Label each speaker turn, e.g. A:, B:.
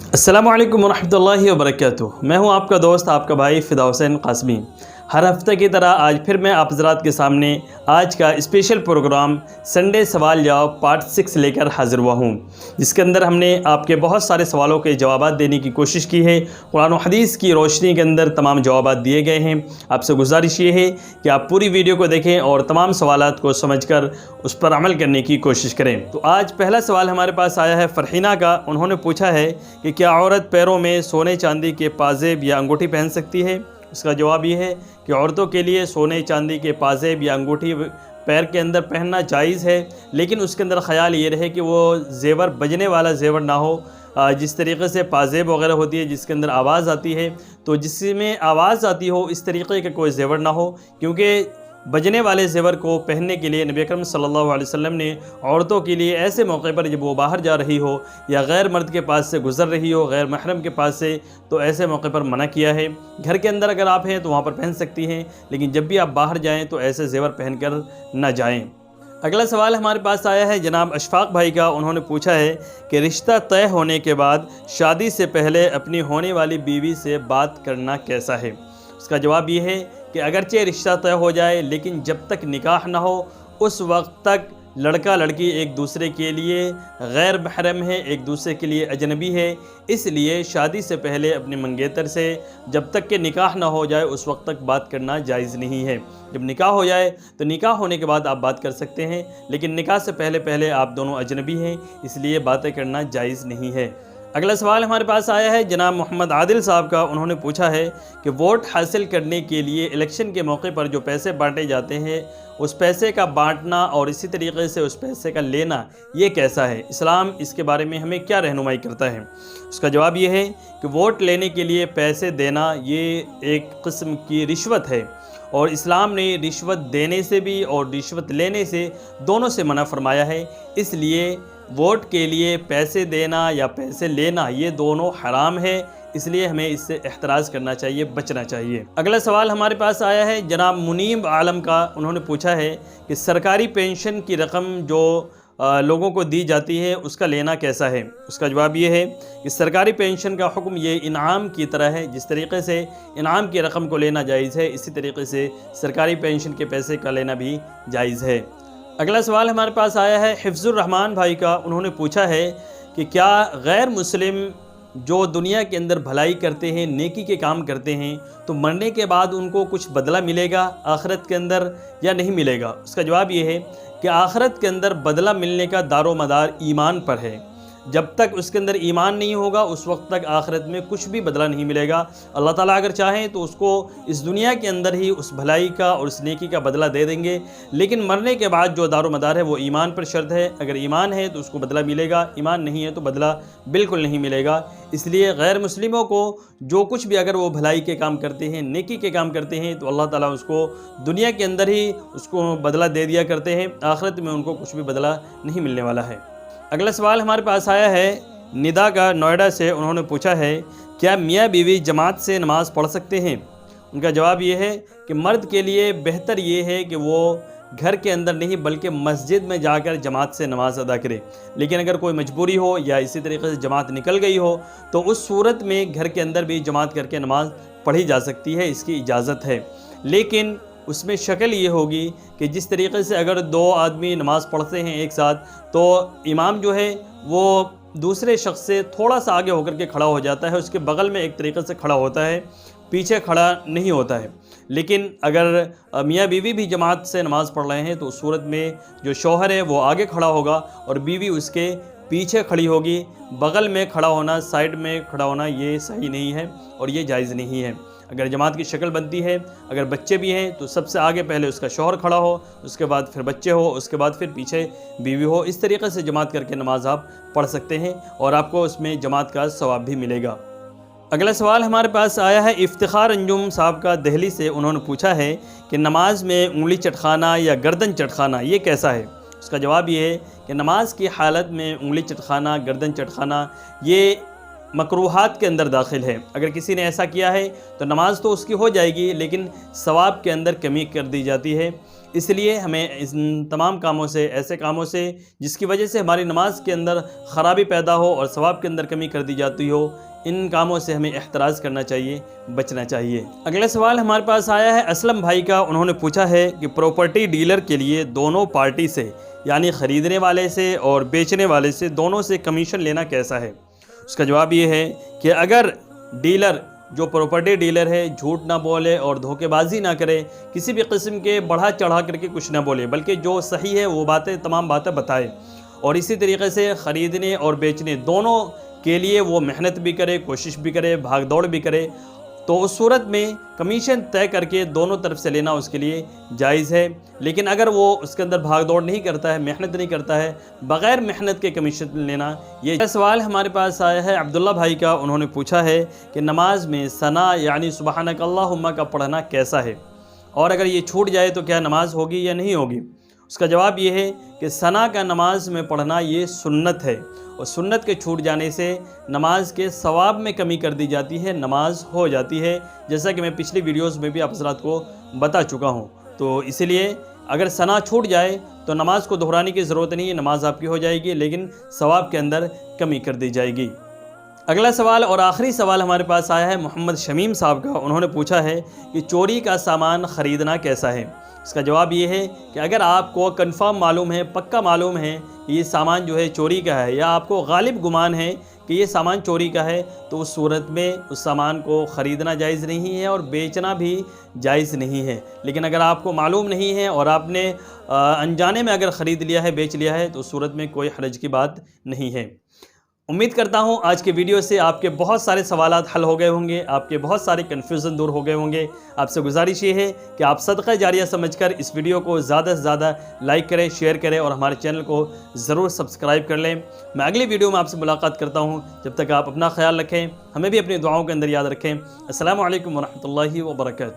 A: अस्सलामु अलैकुम वरहमतुल्लाहि वबरकातुहू। मैं हूं आपका दोस्त, आपका भाई फ़िदा हुसैन क़ासमी। हर हफ्ते की तरह आज फिर मैं आप हज़रात के सामने आज का स्पेशल प्रोग्राम संडे सवाल जवाब पार्ट 6 लेकर हाज़िर हुआ हूं, जिसके अंदर हमने आपके बहुत सारे सवालों के जवाब देने की कोशिश की है। कुरान और हदीस की रोशनी के अंदर तमाम जवाब दिए गए हैं। आपसे गुजारिश ये है कि आप पूरी वीडियो को देखें और तमाम सवालात को समझकर उस पर अमल करने की कोशिश करें। तो आज पहला सवाल हमारे पास आया है फ़रहीना का। उन्होंने पूछा है कि क्या औरत पैरों में सोने चांदी के पाजेब या अंगूठी पहन सकती है? इसका जवाब ये है कि औरतों के लिए सोने चांदी के पाजेब या अंगूठी पैर के अंदर पहनना जायज़ है, लेकिन उसके अंदर ख़याल ये रहे कि वो ज़ेवर बजने वाला ज़ेवर ना हो। जिस तरीक़े से पाजेब वगैरह होती है जिसके अंदर आवाज़ आती है, तो जिसमें आवाज़ आती हो इस तरीक़े का कोई ज़ेवर ना हो, क्योंकि बजने वाले ज़ेवर को पहनने के लिए नबी अकरम सल्लल्लाहु अलैहि वसल्लम ने औरतों के लिए ऐसे मौके पर जब वो बाहर जा रही हो या गैर मर्द के पास से गुज़र रही हो, गैर महरम के पास से, तो ऐसे मौके पर मना किया है। घर के अंदर अगर आप हैं तो वहाँ पर पहन सकती हैं, लेकिन जब भी आप बाहर जाएँ तो ऐसे ज़ेवर पहन कर ना जाएँ। अगला सवाल हमारे पास आया है जनाब अशफाक भाई का। उन्होंने पूछा है कि रिश्ता तय होने के बाद शादी से पहले अपनी होने वाली बीवी से बात करना कैसा है? उसका जवाब ये है कि अगरचे रिश्ता तय हो जाए, लेकिन जब तक निकाह ना हो उस वक्त तक लड़का लड़की एक दूसरे के लिए गैर महरम है, एक दूसरे के लिए अजनबी है। इसलिए शादी से पहले अपने मंगेतर से जब तक कि निकाह ना हो जाए उस वक्त तक बात करना जायज़ नहीं है। जब निकाह हो जाए तो निकाह होने के बाद आप बात कर सकते हैं, लेकिन निकाह से पहले पहले आप दोनों अजनबी हैं, इसलिए बातें करना जायज़ नहीं है। अगला सवाल हमारे पास आया है जनाब मोहम्मद आदिल साहब का। उन्होंने पूछा है कि वोट हासिल करने के लिए इलेक्शन के मौके पर जो पैसे बांटे जाते हैं, उस पैसे का बांटना और इसी तरीके से उस पैसे का लेना ये कैसा है? इस्लाम इसके बारे में हमें क्या रहनुमाई करता है? उसका जवाब ये है कि वोट लेने के लिए पैसे देना ये एक किस्म की रिश्वत है, और इस्लाम ने रिश्वत देने से भी और रिश्वत लेने से दोनों से मना फरमाया है। इसलिए वोट के लिए पैसे देना या पैसे लेना ये दोनों हराम है, इसलिए हमें इससे एहतराज़ करना चाहिए, बचना चाहिए। अगला सवाल हमारे पास आया है जनाब मुनीब आलम का। उन्होंने पूछा है कि सरकारी पेंशन की रकम जो लोगों को दी जाती है उसका लेना कैसा है? उसका जवाब ये है कि सरकारी पेंशन का हुक्म ये इनाम की तरह है। जिस तरीके से इनाम की रकम को लेना जायज़ है, इसी तरीके से सरकारी पेंशन के पैसे का लेना भी जायज़ है। अगला सवाल हमारे पास आया है हिफ्ज़ुर रहमान भाई का। उन्होंने पूछा है कि क्या गैर मुस्लिम जो दुनिया के अंदर भलाई करते हैं, नेकी के काम करते हैं, तो मरने के बाद उनको कुछ बदला मिलेगा आखिरत के अंदर या नहीं मिलेगा? उसका जवाब ये है कि आखिरत के अंदर बदला मिलने का दारो मदार ईमान पर है। जब तक उसके अंदर ईमान नहीं होगा उस वक्त तक आखिरत में कुछ भी बदला नहीं मिलेगा। अल्लाह ताला अगर चाहें तो उसको इस दुनिया के अंदर ही उस भलाई का और उस नेकी का बदला दे देंगे, लेकिन मरने के बाद जो दारो मदार है वो ईमान पर शर्त है। अगर ईमान है तो उसको बदला मिलेगा, ईमान नहीं है तो बदला बिल्कुल नहीं मिलेगा। इसलिए गैर मुस्लिमों को जो कुछ भी अगर वो भलाई के काम करते हैं, नेकी के काम करते हैं, तो अल्लाह ताला उसको दुनिया के अंदर ही उसको बदला दे दिया करते हैं, आखिरत में उनको कुछ भी बदला नहीं मिलने वाला है। अगला सवाल हमारे पास आया है निदा का, नोएडा से। उन्होंने पूछा है क्या मियाँ बीवी जमात से नमाज़ पढ़ सकते हैं? उनका जवाब ये है कि मर्द के लिए बेहतर ये है कि वो घर के अंदर नहीं बल्कि मस्जिद में जाकर जमात से नमाज़ अदा करे, लेकिन अगर कोई मजबूरी हो या इसी तरीके से जमात निकल गई हो तो उस सूरत में घर के अंदर भी जमात करके नमाज़ पढ़ी जा सकती है, इसकी इजाज़त है। लेकिन उसमें शक्ल ये होगी कि जिस तरीके से अगर दो आदमी नमाज़ पढ़ते हैं एक साथ, तो इमाम जो है वो दूसरे शख्स से थोड़ा सा आगे होकर के खड़ा हो जाता है, उसके बगल में एक तरीके से खड़ा होता है, पीछे खड़ा नहीं होता है। लेकिन अगर मियाँ बीवी भी जमात से नमाज़ पढ़ रहे हैं तो उस सूरत में जो शौहर है वो आगे खड़ा होगा और बीवी उसके पीछे खड़ी होगी। बगल में खड़ा होना, साइड में खड़ा होना ये सही नहीं है और ये जायज़ नहीं है। अगर जमात की शक्ल बनती है, अगर बच्चे भी हैं तो सबसे आगे पहले उसका शौहर खड़ा हो, उसके बाद फिर बच्चे हो, उसके बाद फिर पीछे बीवी हो। इस तरीके से जमात करके नमाज आप पढ़ सकते हैं और आपको उसमें जमात का सवाब भी मिलेगा। अगला सवाल हमारे पास आया है इफ्तिखार अंजुम साहब का, दिल्ली से। उन्होंने पूछा है कि नमाज में उंगली चटखाना या गर्दन चटखाना ये कैसा है? उसका जवाब ये है कि नमाज की हालत में उंगली चटखाना, गर्दन चटखाना ये مکروہات کے اندر داخل ہے۔ اگر کسی نے ایسا کیا ہے تو نماز تو اس کی ہو جائے گی، لیکن ثواب کے اندر کمی کر دی جاتی ہے۔ اس لیے ہمیں ان تمام کاموں سے، ایسے کاموں سے جس کی وجہ سے ہماری نماز کے اندر خرابی پیدا ہو اور ثواب کے اندر کمی کر دی جاتی ہو، ان کاموں سے ہمیں احتراز کرنا چاہیے، بچنا چاہیے۔ اگلا سوال ہمارے پاس آیا ہے اسلم بھائی کا۔ انہوں نے پوچھا ہے کہ پراپرٹی ڈیلر کے لیے دونوں پارٹی سے، یعنی خریدنے والے سے اور بیچنے والے سے، دونوں سے کمیشن لینا کیسا ہے؟ اس کا جواب یہ ہے کہ اگر ڈیلر، جو پراپرٹی ڈیلر ہے، جھوٹ نہ بولے اور دھوکے بازی نہ کرے، کسی بھی قسم کے بڑھا چڑھا کر کے کچھ نہ بولے، بلکہ جو صحیح ہے وہ تمام باتیں بتائے، اور اسی طریقے سے خریدنے اور بیچنے دونوں کے لیے وہ محنت بھی کرے، کوشش بھی کرے، بھاگ دوڑ بھی کرے، تو اس صورت میں کمیشن طے کر کے دونوں طرف سے لینا اس کے لیے جائز ہے۔ لیکن اگر وہ اس کے اندر بھاگ دوڑ نہیں کرتا ہے، محنت نہیں کرتا ہے، بغیر محنت کے کمیشن لینا، یہ سوال ہمارے پاس آیا ہے عبداللہ بھائی کا۔ انہوں نے پوچھا ہے کہ نماز میں ثنا یعنی سبحانک اللہم کا پڑھنا کیسا ہے، اور اگر یہ چھوٹ جائے تو کیا نماز ہوگی یا نہیں ہوگی؟ اس کا جواب یہ ہے کہ ثنا کا نماز میں پڑھنا یہ سنت ہے، اور سنت کے چھوٹ جانے سے نماز کے ثواب میں کمی کر دی جاتی ہے، نماز ہو جاتی ہے، جیسا کہ میں پچھلی ویڈیوز میں بھی آپ حضرات کو بتا چکا ہوں۔ تو اسی لیے اگر ثنا چھوٹ جائے تو نماز کو دہرانے کی ضرورت نہیں ہے، نماز آپ کی ہو جائے گی، لیکن ثواب کے اندر کمی کر دی جائے گی۔ اگلا سوال اور آخری سوال ہمارے پاس آیا ہے محمد شمیم صاحب کا۔ انہوں نے پوچھا ہے کہ چوری کا سامان خریدنا کیسا ہے؟ اس کا جواب یہ ہے کہ اگر آپ کو کنفرم معلوم ہے، پکا معلوم ہے کہ یہ سامان جو ہے چوری کا ہے، یا آپ کو غالب گمان ہے کہ یہ سامان چوری کا ہے، تو اس صورت میں اس سامان کو خریدنا جائز نہیں ہے اور بیچنا بھی جائز نہیں ہے۔ لیکن اگر آپ کو معلوم نہیں ہے اور آپ نے انجانے میں اگر خرید لیا ہے، بیچ لیا ہے، تو اس صورت میں کوئی حرج کی بات نہیں ہے۔ امید کرتا ہوں آج کے ویڈیو سے آپ کے بہت سارے سوالات حل ہو گئے ہوں گے، آپ کے بہت سارے کنفیوژن دور ہو گئے ہوں گے۔ آپ سے گزارش یہ ہے کہ آپ صدقہ جاریہ سمجھ کر اس ویڈیو کو زیادہ سے زیادہ لائک کریں، شیئر کریں، اور ہمارے چینل کو ضرور سبسکرائب کر لیں۔ میں اگلی ویڈیو میں آپ سے ملاقات کرتا ہوں، جب تک آپ اپنا خیال رکھیں، ہمیں بھی اپنی دعاؤں کے اندر یاد رکھیں۔ السلام علیکم ورحمۃ اللہ وبرکاتہ۔